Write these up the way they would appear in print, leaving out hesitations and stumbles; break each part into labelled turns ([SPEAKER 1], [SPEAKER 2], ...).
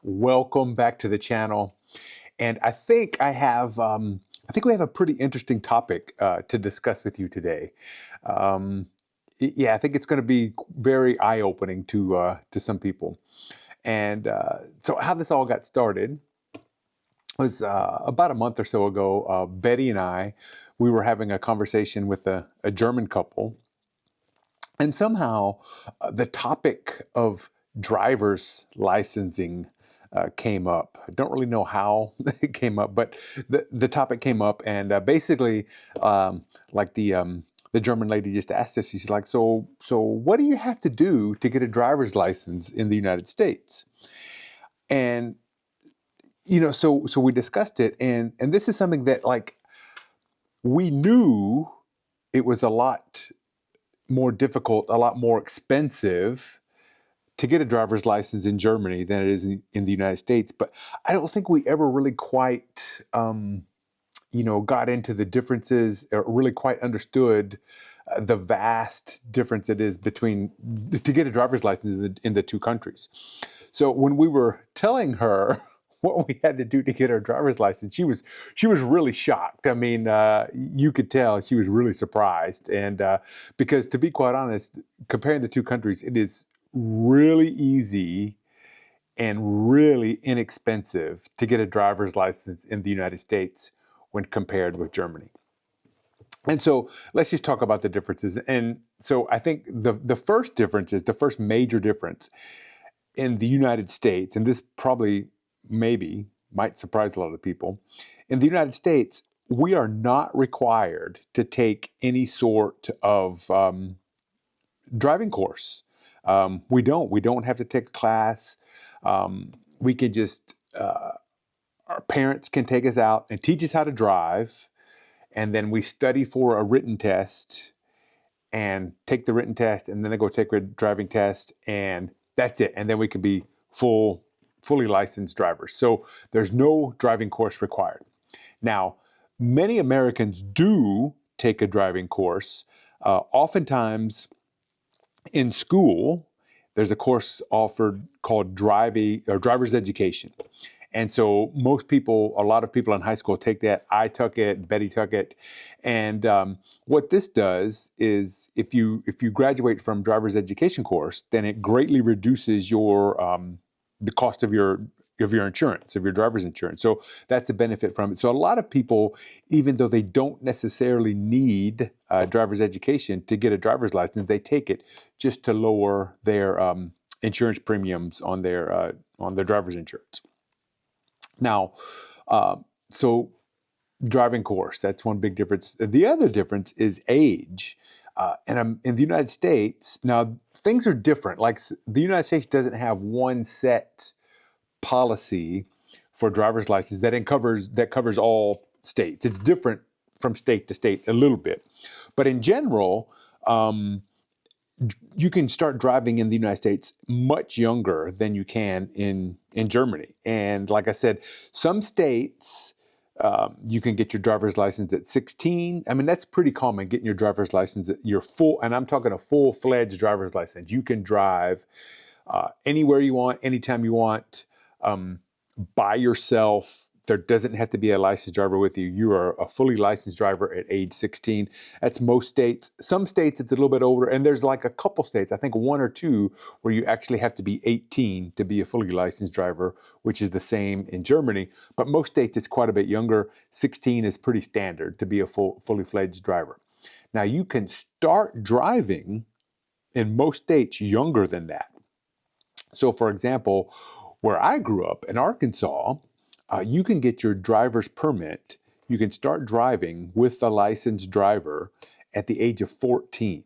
[SPEAKER 1] Welcome back to the channel. And I think we have a pretty interesting topic to discuss with you today. Yeah, I think it's going to be very eye-opening to some people. And so how this all got started was about a month or so ago. Betty and we were having a conversation with a German couple. And somehow the topic of driver's licensing came up. I don't really know how it came up, but the topic came up, and basically, like the German lady just asked us. She's like, "So what do you have to do to get a driver's license in the United States?" And so we discussed it, and this is something that like we knew it was a lot more difficult, a lot more expensive to get a driver's license in Germany than it is in the United States. But I don't think we ever really quite, got into the differences or really quite understood the vast difference it is between to get a driver's license in the two countries. So when we were telling her what we had to do to get our driver's license, she was really shocked. I mean, you could tell she was really surprised, and because to be quite honest, comparing the two countries, it is really easy and really inexpensive to get a driver's license in the United States when compared with Germany. And so let's just talk about the differences. And so I think the first difference is the first major difference in the United States, and this probably maybe might surprise a lot of people. In the United States, we are not required to take any sort of driving course. We don't have to take a class. We can just, our parents can take us out and teach us how to drive. And then we study for a written test and take the written test, and then they go take a driving test, and that's it. And then we can be fully licensed drivers. So there's no driving course required. Now, many Americans do take a driving course. Oftentimes in school, there's a course offered called driver's education. And so a lot of people in high school take that. I took it, Betty took it. And what this does is if you graduate from driver's education course, then it greatly reduces the cost of your insurance, of your driver's insurance. So that's a benefit from it. So a lot of people, even though they don't necessarily need driver's education to get a driver's license, they take it just to lower their insurance premiums on their driver's insurance. Now, so driving course, that's one big difference. The other difference is age. And in the United States, now things are different. Like the United States doesn't have one set policy for driver's license that covers all states. It's different from state to state a little bit. But in general, you can start driving in the United States much younger than you can in Germany. And like I said, some states, you can get your driver's license at 16. I mean, that's pretty common, getting your driver's license at and I'm talking a full-fledged driver's license. You can drive anywhere you want, anytime you want, by yourself. There doesn't have to be a licensed driver with you. You are a fully licensed driver at age 16. That's most states. Some states it's a little bit older, and there's like a couple states, I think one or two, where you actually have to be 18 to be a fully licensed driver, which is the same in Germany. But most states it's quite a bit younger. 16 is pretty standard to be a fully fledged driver. Now you can start driving in most states younger than that. So for example, where I grew up in Arkansas, you can get your driver's permit. You can start driving with a licensed driver at the age of 14.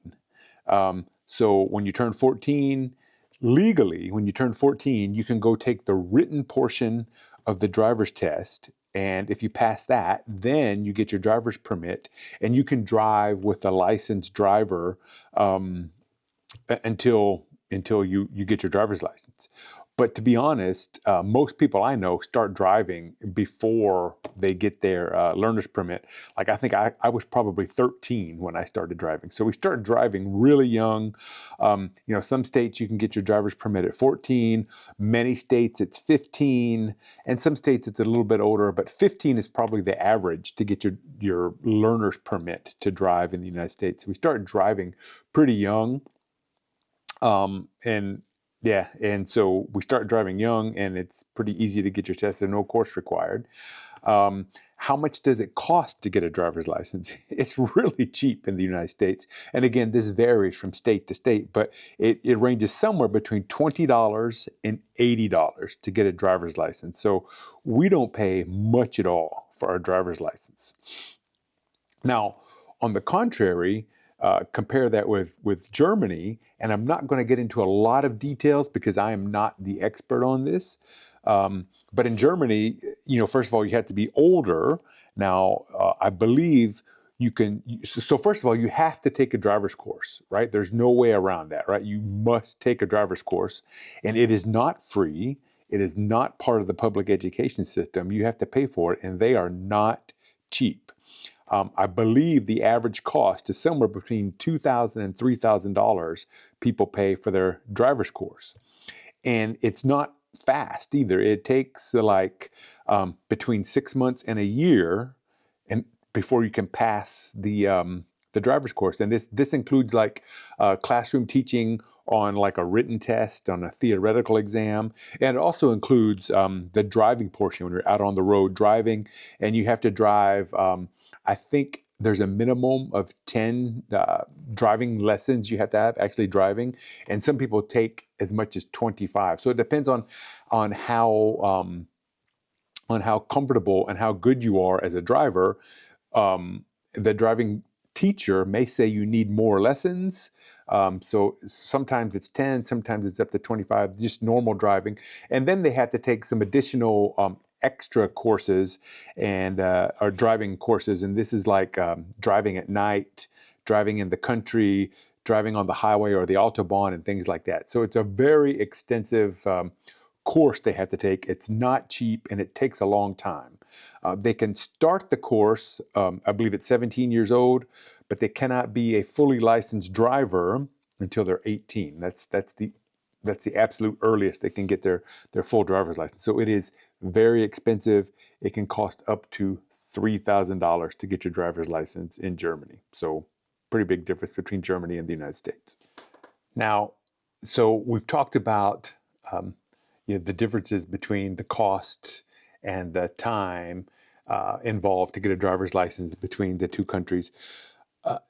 [SPEAKER 1] So when you turn 14, legally, when you turn 14, you can go take the written portion of the driver's test. And if you pass that, then you get your driver's permit, and you can drive with a licensed driver until you get your driver's license. But to be honest, most people I know start driving before they get their learner's permit. Like I think I was probably 13 when I started driving. So we started driving really young. Some states you can get your driver's permit at 14. Many states it's 15. And some states it's a little bit older, but 15 is probably the average to get your learner's permit to drive in the United States. We started driving pretty young. And so we start driving young, and it's pretty easy to get your test and no course required. How much does it cost to get a driver's license? It's really cheap in the United States. And again, this varies from state to state, but it ranges somewhere between $20 and $80 to get a driver's license. So we don't pay much at all for our driver's license. Now, on the contrary, compare that with Germany, and I'm not going to get into a lot of details because I am not the expert on this. But in Germany, first of all, you have to be older. Now, I believe you can. So first of all, you have to take a driver's course, right? There's no way around that, right? You must take a driver's course, and it is not free. It is not part of the public education system. You have to pay for it, and they are not cheap. I believe the average cost is somewhere between $2,000 and $3,000 people pay for their driver's course. And it's not fast either. It takes between 6 months and a year and before you can pass the driver's course. And this includes classroom teaching on a written test, on a theoretical exam. And it also includes the driving portion when you're out on the road driving, and you have to drive, I think there's a minimum of 10 driving lessons you have to have actually driving. And some people take as much as 25. So it depends on how comfortable and how good you are as a driver. The driving teacher may say you need more lessons. So sometimes it's 10, sometimes it's up to 25, just normal driving. And then they have to take some additional extra courses and or driving courses. And this is driving at night, driving in the country, driving on the highway or the autobahn and things like that. So it's a very extensive course they have to take. It's not cheap, and it takes a long time. They can start the course, I believe at 17 years old, but they cannot be a fully licensed driver until they're 18. That's the absolute earliest they can get their full driver's license. So it is very expensive. It can cost up to $3,000 to get your driver's license in Germany. So pretty big difference between Germany and the United States. Now, so we've talked about the differences between the cost and the time involved to get a driver's license between the two countries.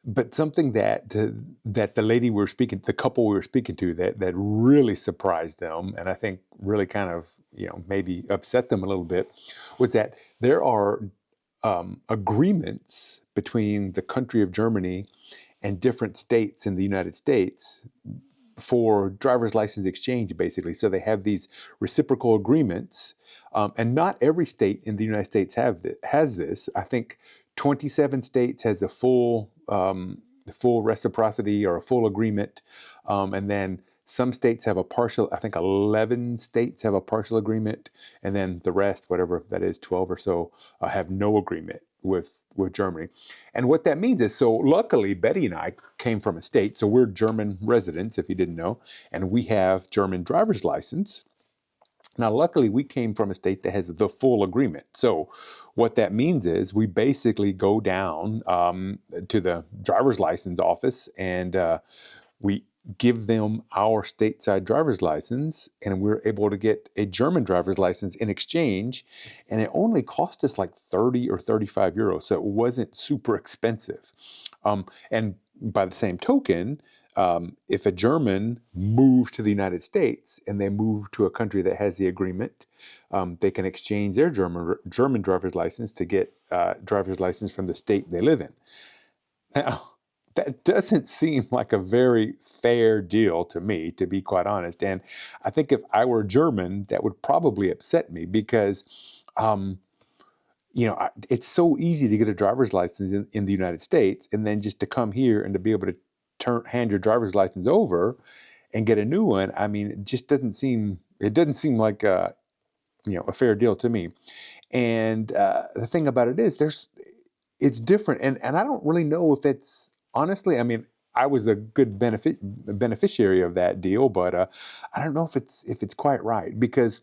[SPEAKER 1] But something that the lady the couple we were speaking to, that really surprised them, and I think really kind of maybe upset them a little bit, was that there are agreements between the country of Germany and different states in the United States for driver's license exchange, basically. So they have these reciprocal agreements, and not every state in the United States has this. I think 27 states has a full reciprocity or a full agreement, and then some states have a partial. I think 11 states have a partial agreement, and then the rest, whatever that is, 12 or so, have no agreement with Germany. And what that means is, so luckily Betty and I came from a state, so we're German residents, if you didn't know, and we have German driver's license. Now, luckily, we came from a state that has the full agreement. So what that means is we basically go down to the driver's license office, and we give them our stateside driver's license, and we're able to get a German driver's license in exchange. And it only cost us 30 or 35 euros. So it wasn't super expensive. And by the same token, if a German moves to the United States and they move to a country that has the agreement, they can exchange their German driver's license to get driver's license from the state they live in. Now, that doesn't seem like a very fair deal to me, to be quite honest. And I think if I were German, that would probably upset me because, it's so easy to get a driver's license in the United States, and then just to come here and to be able to hand your driver's license over and get a new one. I mean, it just doesn't seem it doesn't seem like a fair deal to me. And the thing about it is, it's different, and I don't really know if it's honestly. I mean, I was a good beneficiary of that deal, but I don't know if it's quite right because.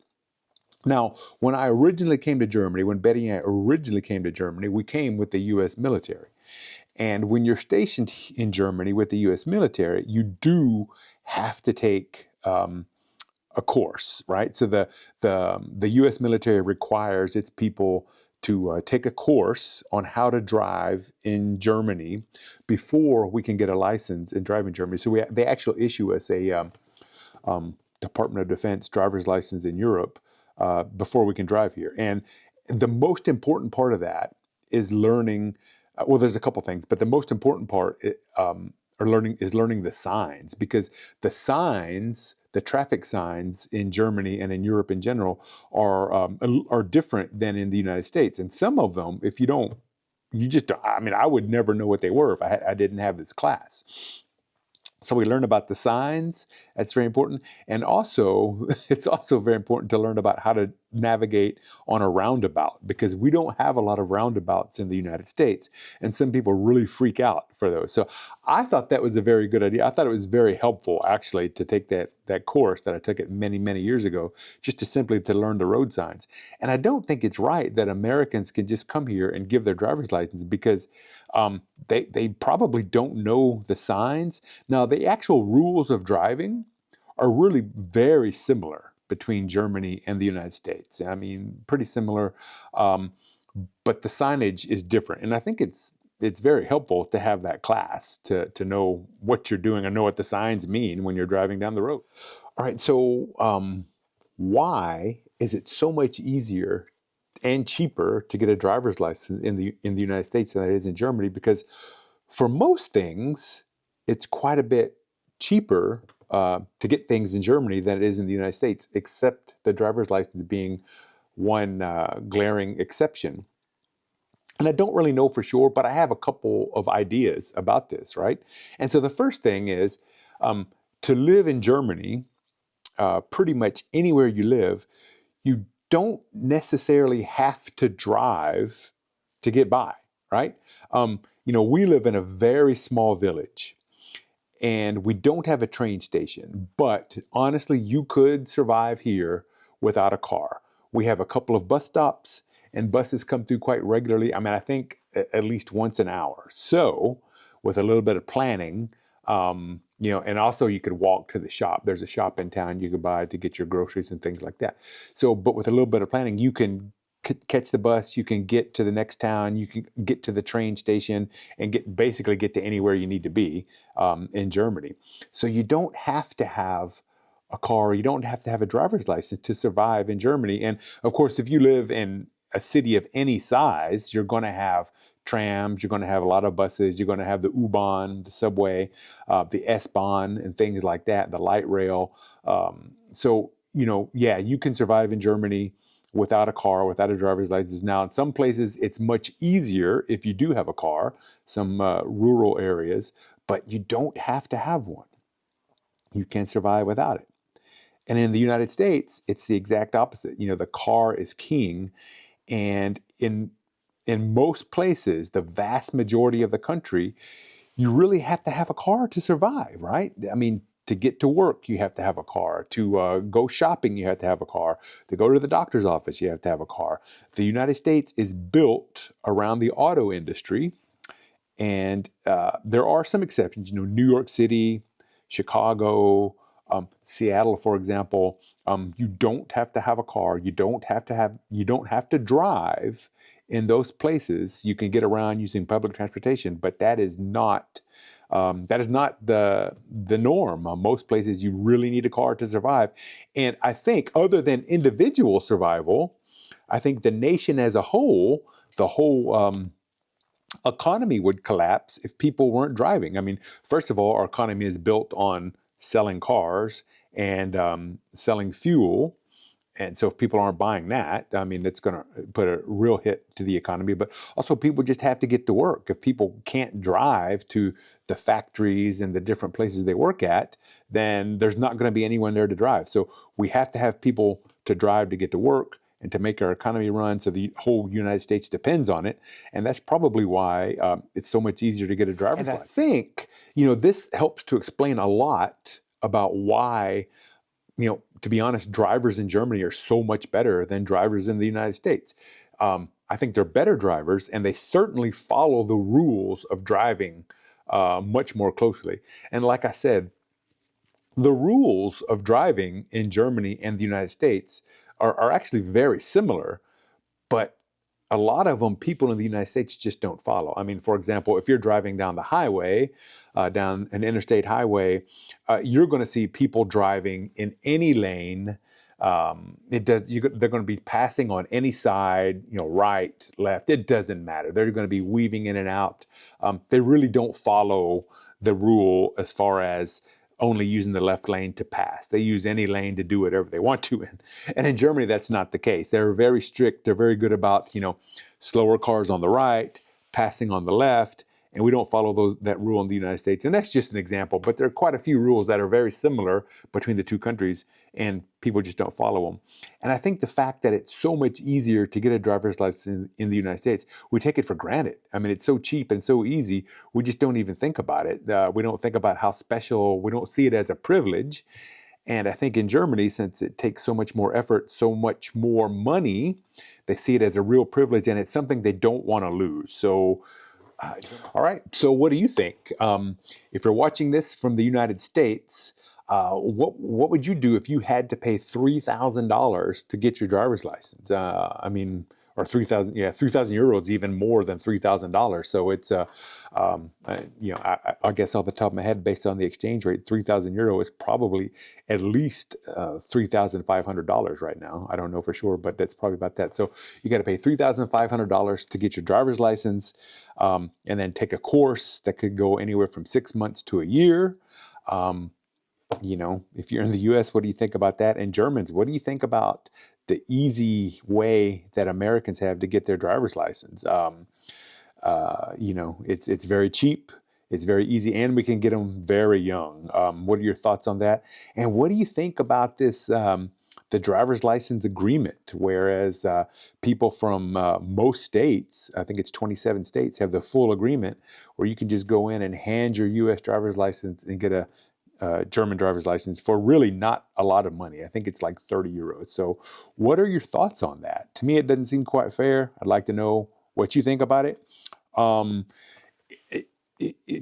[SPEAKER 1] Now, when I originally came to Germany, when Betty and I originally came to Germany, we came with the U.S. military. And when you're stationed in Germany with the U.S. military, you do have to take a course, right? So the U.S. military requires its people to take a course on how to drive in Germany before we can get a license and drive in Germany. So they actually issue us a Department of Defense driver's license in Europe before we can drive here. And the most important part of that is learning. Well, there's a couple things, but the most important part is learning the signs, because the traffic signs in Germany and in Europe in general are different than in the United States. And some of them, if you don't, you just, I mean, I would never know what they were if I didn't have this class. So we learn about the signs. That's very important. And also, it's also very important to learn about how to navigate on a roundabout, because we don't have a lot of roundabouts in the United States. And some people really freak out for those. So I thought that was a very good idea. I thought it was very helpful, actually, to take that course that I took it many, many years ago, just to simply to learn the road signs. And I don't think it's right that Americans can just come here and give their driver's license, because they probably don't know the signs. Now, the actual rules of driving are really very similar between Germany and the United States. I mean, pretty similar, but the signage is different. And I think it's very helpful to have that class to know what you're doing and know what the signs mean when you're driving down the road. All right, so why is it so much easier and cheaper to get a driver's license in the United States than it is in Germany? Because for most things, it's quite a bit cheaper to get things in Germany than it is in the United States, except the driver's license being one glaring exception. And I don't really know for sure, but I have a couple of ideas about this, right? And so the first thing is to live in Germany, pretty much anywhere you live, you don't necessarily have to drive to get by, right? We live in a very small village, and we don't have a train station, but honestly, you could survive here without a car. We have a couple of bus stops, and buses come through quite regularly. I mean, I think at least once an hour. So with a little bit of planning, and also you could walk to the shop. There's a shop in town you could buy to get your groceries and things like that. So, but with a little bit of planning, you can catch the bus, you can get to the next town, you can get to the train station, and basically get to anywhere you need to be in Germany. So you don't have to have a car, you don't have to have a driver's license to survive in Germany. And of course, if you live in a city of any size, you're going to have trams, you're going to have a lot of buses, you're going to have the U-Bahn, the subway, the S-Bahn, and things like that, the light rail. So, you can survive in Germany without a car, without a driver's license. Now, in some places, it's much easier if you do have a car, some rural areas, but you don't have to have one. You can survive without it. And in the United States, it's the exact opposite. The car is king. And in most places, the vast majority of the country, you really have to have a car to survive, right? I mean, to get to work, you have to have a car. To go shopping, you have to have a car. To go to the doctor's office, you have to have a car. The United States is built around the auto industry, and there are some exceptions. New York City, Chicago, Seattle, for example, you don't have to have a car. You don't have to drive in those places. You can get around using public transportation, but that is not the norm. Most places you really need a car to survive. And I think, other than individual survival, I think the nation as a whole, the whole economy would collapse if people weren't driving. I mean, first of all, our economy is built on selling cars and selling fuel. And so if people aren't buying that, I mean, it's going to put a real hit to the economy. But also people just have to get to work. If people can't drive to the factories and the different places they work at, then there's not going to be anyone there to drive. So we have to have people to drive to get to work and to make our economy run. So the whole United States depends on it. And that's probably why it's so much easier to get a driver's license. I think, this helps to explain a lot about why, to be honest, drivers in Germany are so much better than drivers in the United States. I think they're better drivers, and they certainly follow the rules of driving much more closely. And like I said, the rules of driving in Germany and the United States are actually very similar, but a lot of them people in the United States just don't follow. I mean, for example, if you're driving down the highway, down an interstate highway, you're going to see people driving in any lane. They're going to be passing on any side, right, left. It doesn't matter. They're going to be weaving in and out. They really don't follow the rule as far as only using the left lane to pass. They use any lane to do whatever they want to. And in Germany, that's not the case. They're very strict. They're very good about, slower cars on the right, passing on the left. And we don't follow that rule in the United States. And that's just an example, but there are quite a few rules that are very similar between the two countries, and people just don't follow them. And I think the fact that it's so much easier to get a driver's license in the United States, we take it for granted. I mean, it's so cheap and so easy, we just don't even think about it. We don't think about how special, we don't see it as a privilege. And I think in Germany, since it takes so much more effort, so much more money, they see it as a real privilege, and it's something they don't want to lose. So, all right. So what do you think? If you're watching this from the United States, what would you do if you had to pay $3,000 to get your driver's license? Or 3,000, 3,000 euros, even more than $3,000. So it's, I guess off the top of my head, based on the exchange rate, 3,000 euro is probably at least $3,500 right now. I don't know for sure, but that's probably about that. So you got to pay $3,500 to get your driver's license, and then take a course that could go anywhere from 6 months to a year. If you're in the U.S., what do you think about that? And Germans, what do you think about the easy way that Americans have to get their driver's license? It's very cheap, it's very easy, and we can get them very young. What are your thoughts on that? And what do you think about this, the driver's license agreement, whereas people from most states, I think it's 27 states, have the full agreement where you can just go in and hand your U.S. driver's license and get a German driver's license for really not a lot of money. I think it's like 30 euros. So what are your thoughts on that? To me, it doesn't seem quite fair. I'd like to know what you think about it.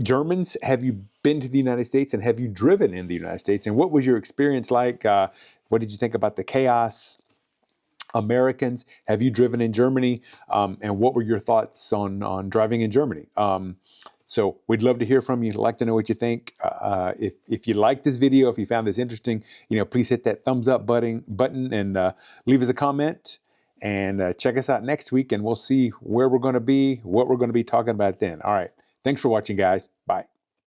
[SPEAKER 1] Germans, have you been to the United States, and have you driven in the United States? And what was your experience like? What did you think about the chaos? Americans, have you driven in Germany? And what were your thoughts on driving in Germany? So we'd love to hear from you. I'd like to know what you think. If you like this video, if you found this interesting, please hit that thumbs up button and leave us a comment. And check us out next week, and we'll see where we're going to be, what we're going to be talking about then. All right. Thanks for watching, guys. Bye.